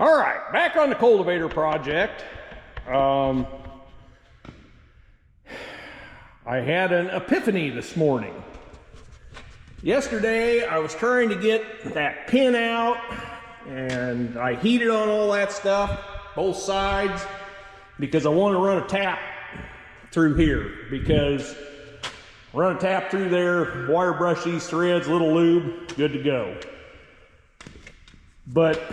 All right, back on the cultivator project. I had an epiphany this morning. Yesterday, I was trying to get that pin out, and I heated on all that stuff, both sides, because I want to run a tap through here, because run a tap through there, wire brush these threads, little lube, good to go. But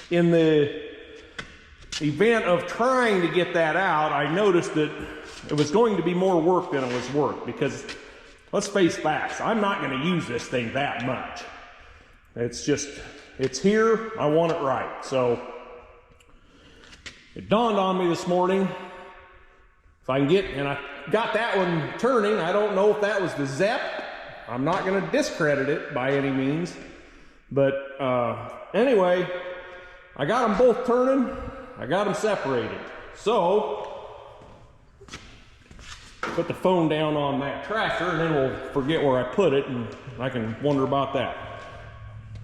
in the event of trying to get that out, I noticed that it was going to be more work than it was work, because let's face facts, I'm not going to use this thing that much. It's just, it's here, I want it right. So it dawned on me this morning, if I can get, and I got that one turning. I don't know if that was the ZEP. I'm not going to discredit it by any means. But anyway, I got them both turning. I got them separated. So, put the phone down on that tractor and then we'll forget where I put it and I can wonder about that.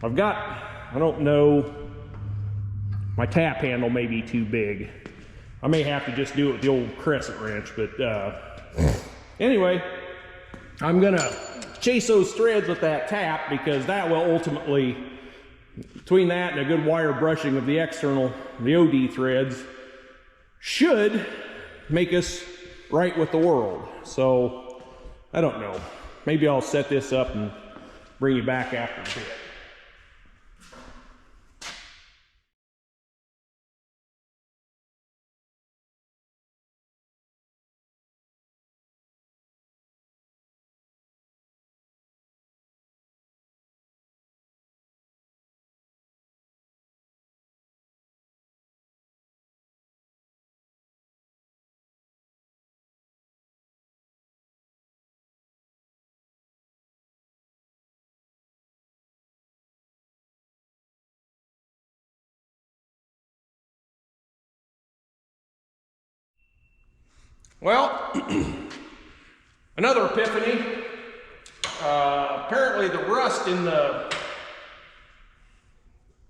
I've got, I don't know, my tap handle may be too big. I may have to just do it with the old crescent wrench, but anyway, I'm gonna chase those threads with that tap, because that will ultimately, between that and a good wire brushing of the external, the OD threads, should make us right with the world. So, I don't know. Maybe I'll set this up and bring you back after a bit. Well, another epiphany. Apparently the rust in the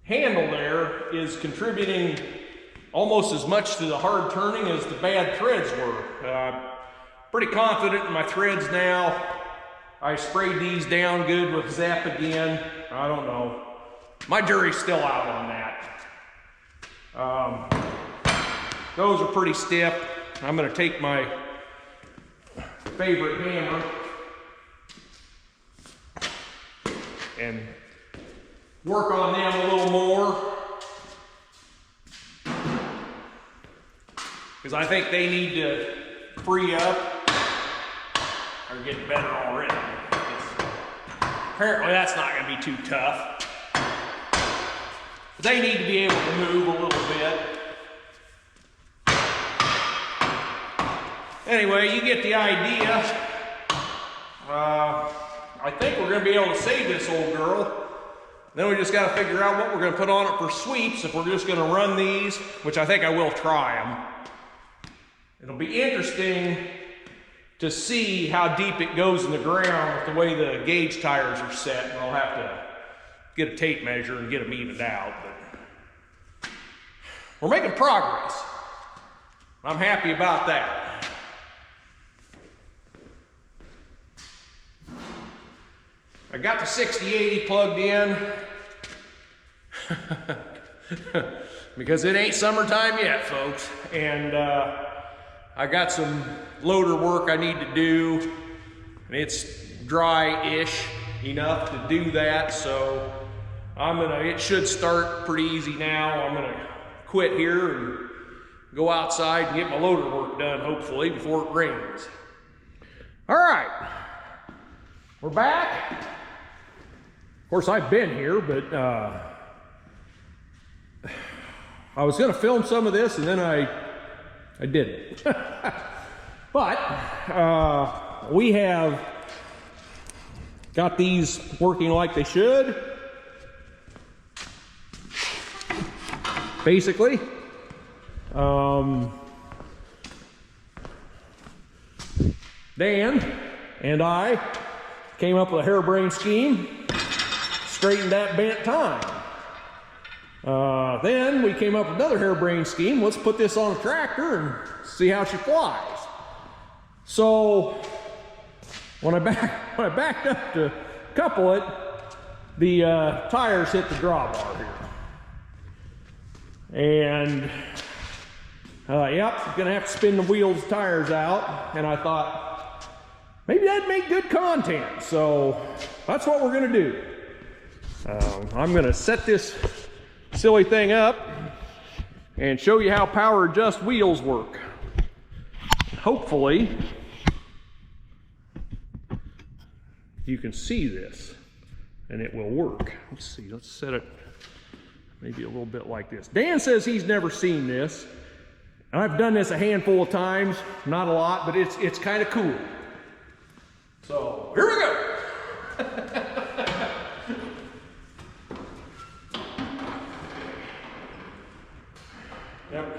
handle there is contributing almost as much to the hard turning as the bad threads were. Pretty confident in my threads now. I sprayed these down good with ZEP again. I don't know. My jury's still out on that. Those are pretty stiff. I'm going to take my favorite hammer and work on them a little more, because I think they need to free up. They're getting better already. Apparently that's not going to be too tough. But they need to be able to move a little bit. Anyway, you get the idea. I think we're going to be able to save this old girl. Then we just got to figure out what we're going to put on it for sweeps, if we're just going to run these, which I think I will try them. It'll be interesting to see how deep it goes in the ground with the way the gauge tires are set, and I'll have to get a tape measure and get them evened out. But we're making progress. I'm happy about that. I got the 6080 plugged in because it ain't summertime yet, folks. And I got some loader work I need to do, and it's dry-ish enough to do that. So it should start pretty easy now. I'm gonna quit here and go outside and get my loader work done, hopefully, before it rains. All right, we're back. Of course, I've been here, but I was going to film some of this, and then I didn't. But we have got these working like they should. Basically, Dan and I came up with a harebrained scheme, straightened that bent tine. Then we came up with another harebrained scheme. Let's put this on a tractor and see how she flies. So when I backed up to couple it, the tires hit the drawbar here. And yep, gonna have to spin the wheels, tires out. And I thought, maybe that'd make good content. So that's what we're gonna do. I'm gonna set this silly thing up and show you how power adjust wheels work. Hopefully you can see this and it will work. Let's see, let's set it maybe a little bit like this. Dan says he's never seen this. And I've done this a handful of times, not a lot, but it's kind of cool. So here we go. Yep.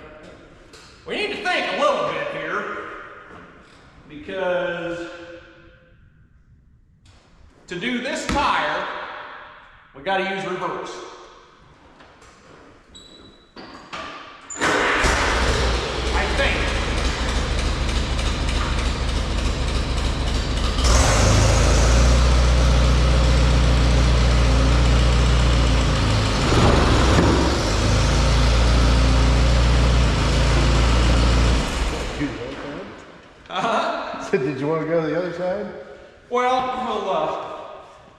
We need to think a little bit here, because to do this tire, we got to use reverse. I think. Did you want to go to the other side? Well,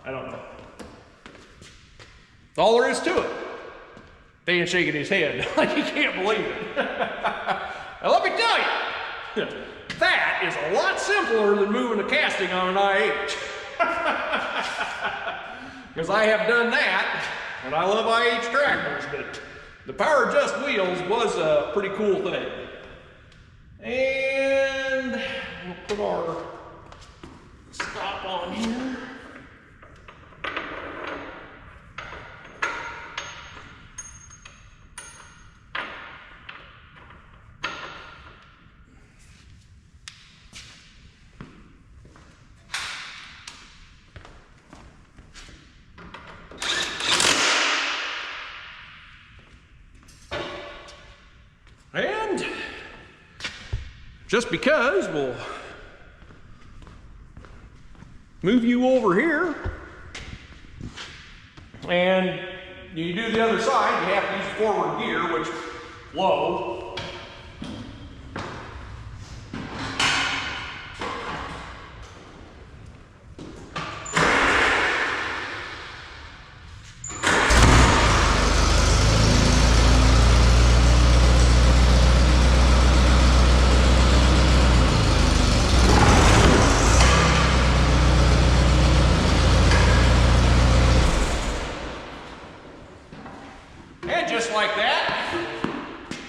I don't know. That's all there is to it. Dan's shaking his head like he can't believe it. Now let me tell you, that is a lot simpler than moving a casting on an IH. Because I have done that, and I love IH tractors, but the power adjust wheels was a pretty cool thing. And we'll put our stop on here. And just because, we'll move you over here, and you do the other side, you have to use forward gear, which low. And just like that,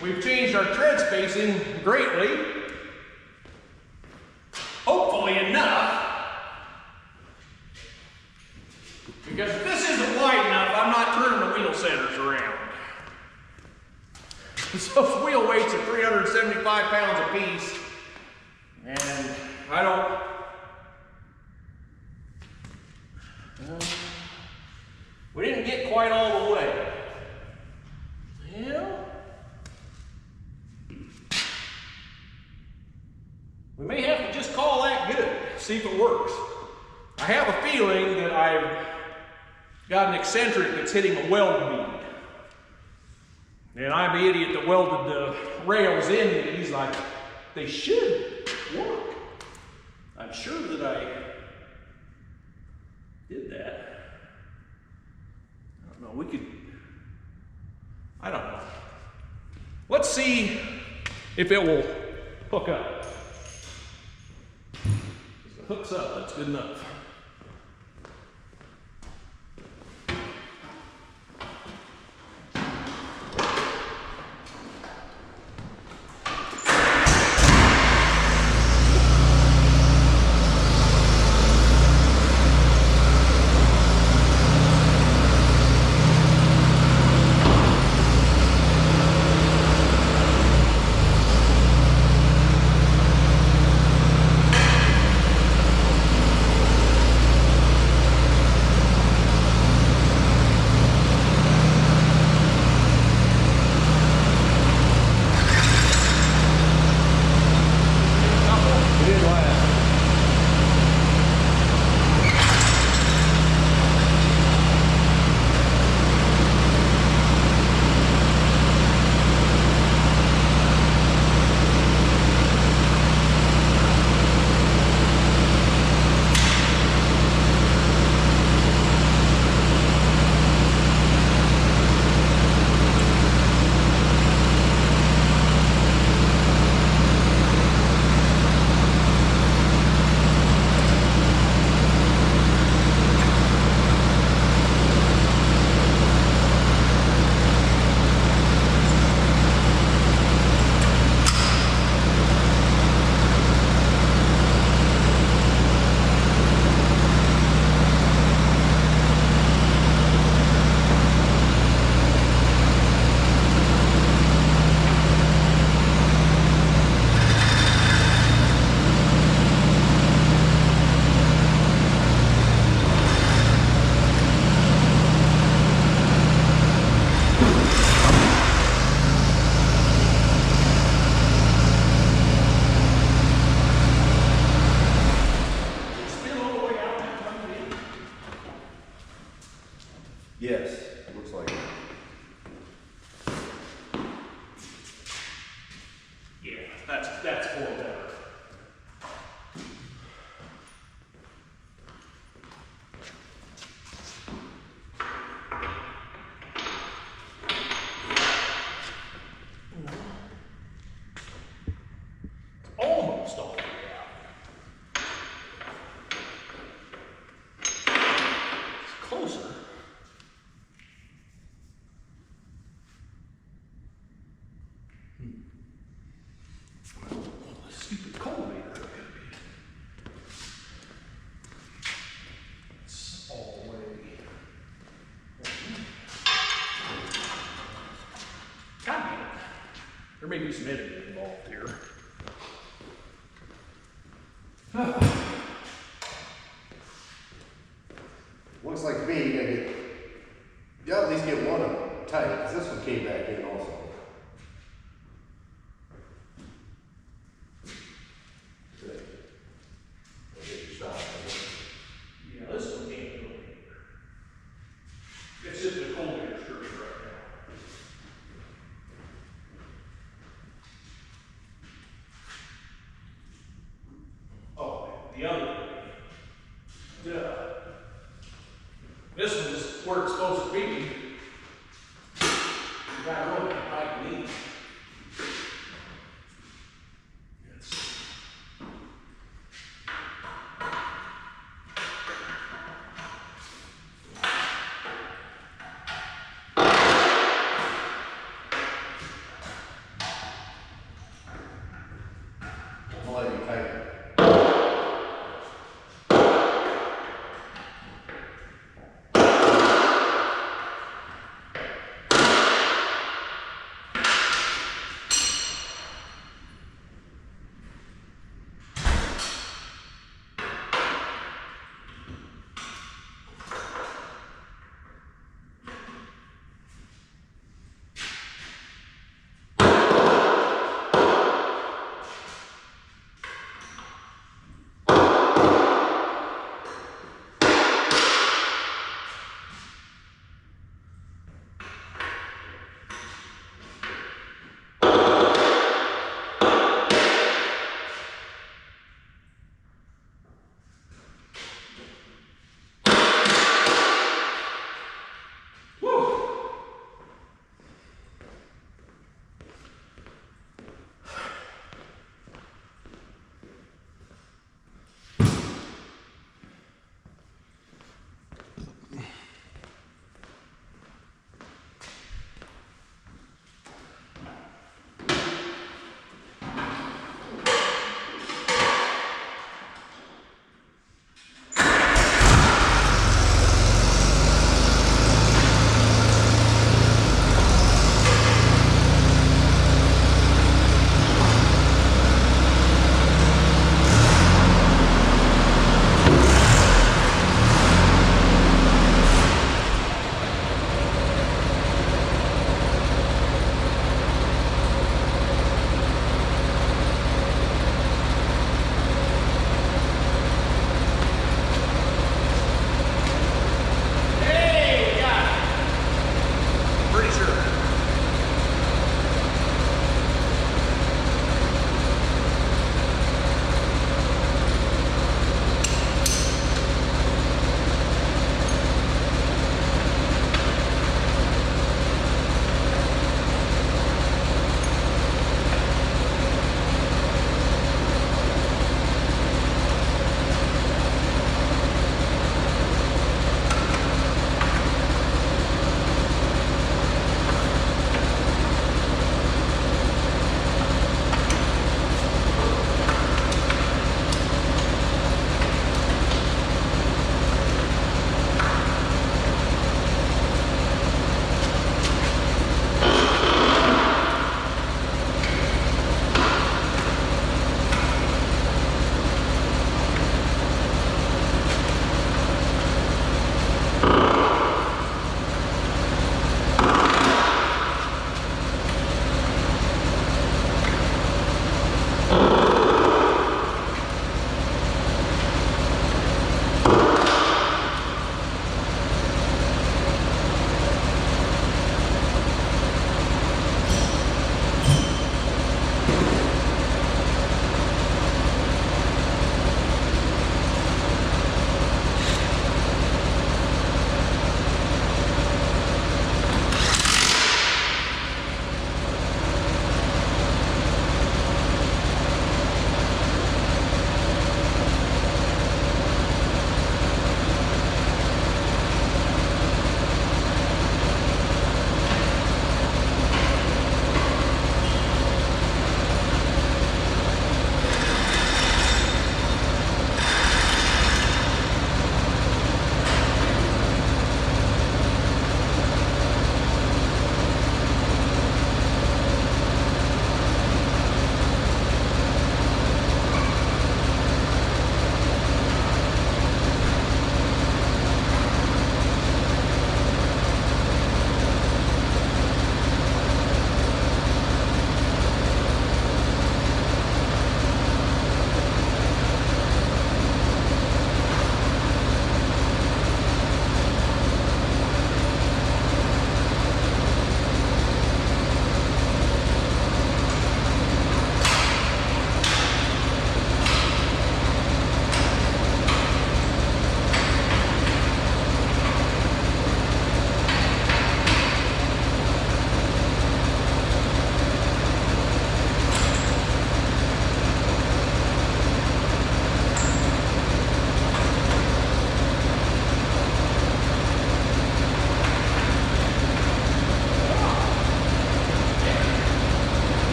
we've changed our tread spacing greatly. Hopefully enough. Because if this isn't wide enough, I'm not turning the wheel centers around. Those wheel weights are 375 pounds a piece. And I don't... we didn't get quite all the way. Yeah. We may have to just call that good, see if it works. I have a feeling that I've got an eccentric that's hitting a weld bead. And I'm the idiot that welded the rails in these. They should work. I'm sure that I did that. I don't know, we could... I don't know. Let's see if it will hook up. If it hooks up, that's good enough. that's for better. Almost all the way out. It's closer. Stupid cultivator. It's all the way. God damn it. There may be some editing involved here. Looks like to me you gotta get, you gotta at least get one of them tight, because this one came back in also. Good. I'll get your stop. Yeah, this one can't go anywhere. It's just the cultivator screw right now. Oh, the other one. Yeah. This one's where it's supposed to be. You got to look at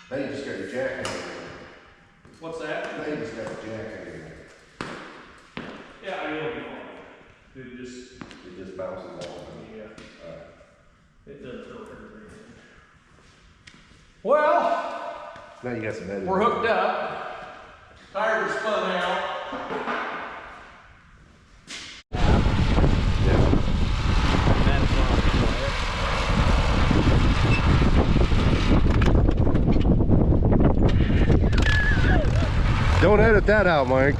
Now you just got your jack hanging What's that? there. Now you just got your jack hanging there. Yeah, I will be fine. It It just bounces off. yeah. Alright. It does filter everything. Well, Now you got some editing. we're hooked up. Tires are spun out. Don't edit that out, Mike.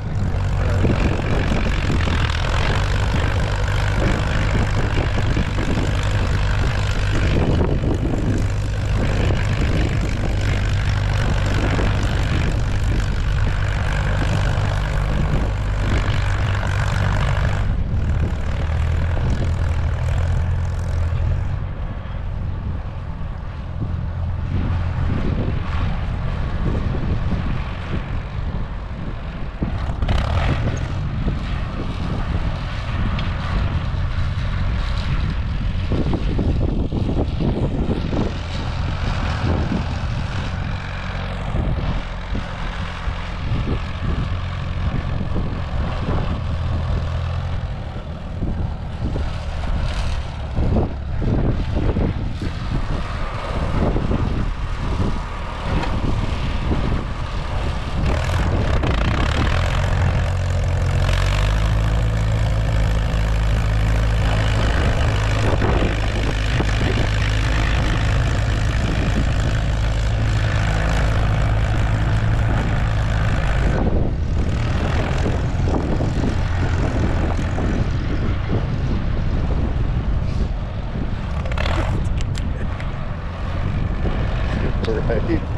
Right.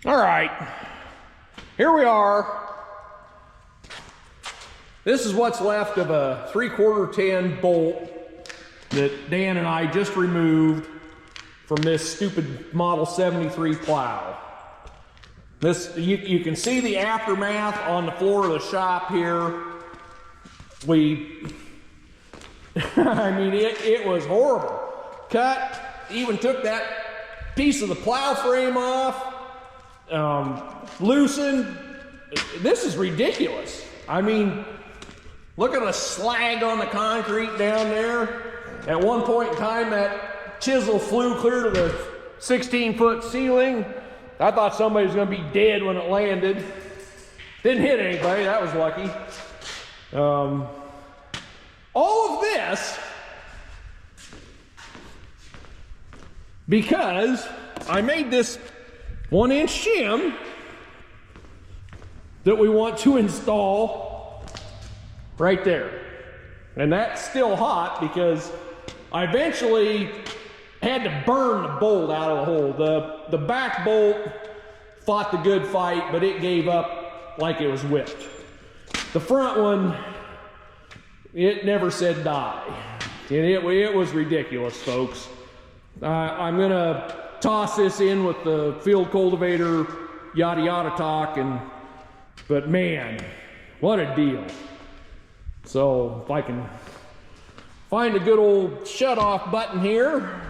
All right, here we are. This is what's left of a 3/4 10 bolt that Dan and I just removed from this stupid Model 73 plow. This, you can see the aftermath on the floor of the shop here. I mean, it was horrible. Cut, even took that piece of the plow frame off, loosened. This is ridiculous. I mean, look at the slag on the concrete down there. At one point in time, that chisel flew clear to the 16-foot ceiling. I thought somebody was gonna be dead when it landed. Didn't hit anybody, that was lucky. All of this because I made this 1-inch shim that we want to install right there. And that's still hot because I eventually had to burn the bolt out of the hole. The back bolt fought the good fight, but it gave up like it was whipped. The front one, it never said die. And it was ridiculous, folks. I'm gonna toss this in with the field cultivator, yada yada talk, but man, what a deal. So if I can find a good old shut off button here.